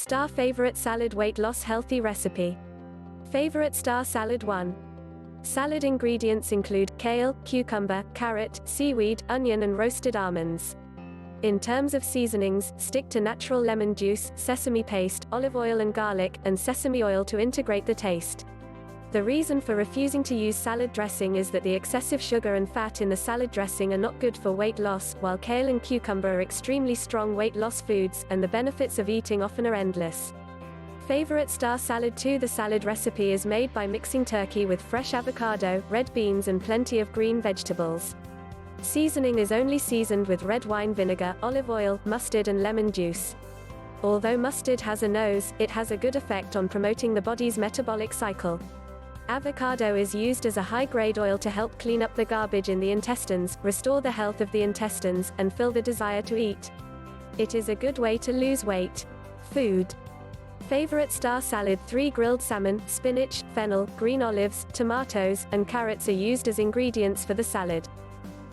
Star Favorite Salad Weight Loss Healthy Recipe. Favorite Star Salad 1. Salad ingredients include kale, cucumber, carrot, seaweed, onion and roasted almonds. In terms of seasonings, stick to natural lemon juice, sesame paste, olive oil and garlic, and sesame oil to integrate the taste. The reason for refusing to use salad dressing is that the excessive sugar and fat in the salad dressing are not good for weight loss, while kale and cucumber are extremely strong weight loss foods, and the benefits of eating often are endless. Favorite Star Salad 2. The salad recipe is made by mixing turkey with fresh avocado, red beans and plenty of green vegetables. Seasoning is only seasoned with red wine vinegar, olive oil, mustard and lemon juice. Although mustard has a nose, it has a good effect on promoting the body's metabolic cycle. Avocado is used as a high-grade oil to help clean up the garbage in the intestines, restore the health of the intestines, and fill the desire to eat. It is a good way to lose weight. Food. Favorite Star Salad 3. Grilled salmon, spinach, fennel, green olives, tomatoes, and carrots are used as ingredients for the salad.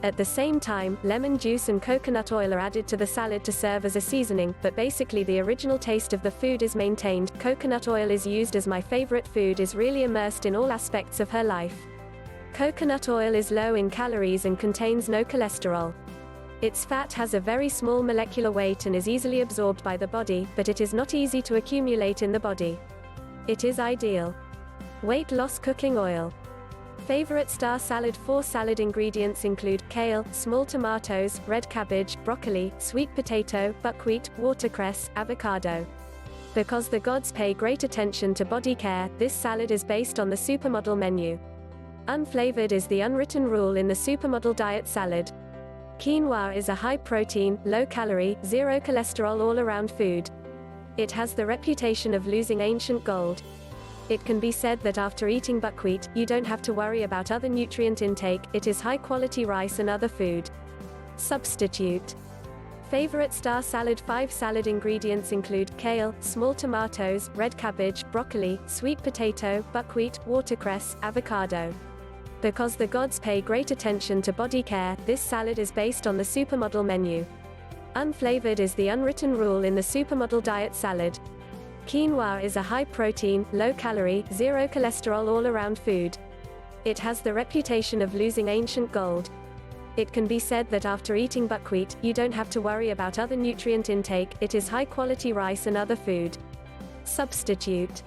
At the same time, lemon juice and coconut oil are added to the salad to serve as a seasoning, but basically the original taste of the food is maintained. Coconut oil is used as my favorite food is really immersed in all aspects of her life. Coconut oil is low in calories and contains no cholesterol. Its fat has a very small molecular weight and is easily absorbed by the body, but it is not easy to accumulate in the body. It is ideal. Weight loss cooking oil. Favorite Star Salad 4. Salad ingredients include kale, small tomatoes, red cabbage, broccoli, sweet potato, buckwheat, watercress, avocado. Because the gods pay great attention to body care, this salad is based on the supermodel menu. Unflavored is the unwritten rule in the supermodel diet salad. Quinoa is a high-protein, low-calorie, zero cholesterol all-around food. It has the reputation of losing ancient gold. It can be said that after eating buckwheat, you don't have to worry about other nutrient intake. It is high-quality rice and other food. Substitute. Favorite Star Salad 5. Salad ingredients include kale, small tomatoes, red cabbage, broccoli, sweet potato, buckwheat, watercress, avocado. Because the gods pay great attention to body care, this salad is based on the supermodel menu. Unflavored is the unwritten rule in the supermodel diet salad. Quinoa is a high-protein, low-calorie, zero cholesterol all-around food. It has the reputation of losing ancient gold. It can be said that after eating buckwheat, you don't have to worry about other nutrient intake. It is high-quality rice and other food. Substitute.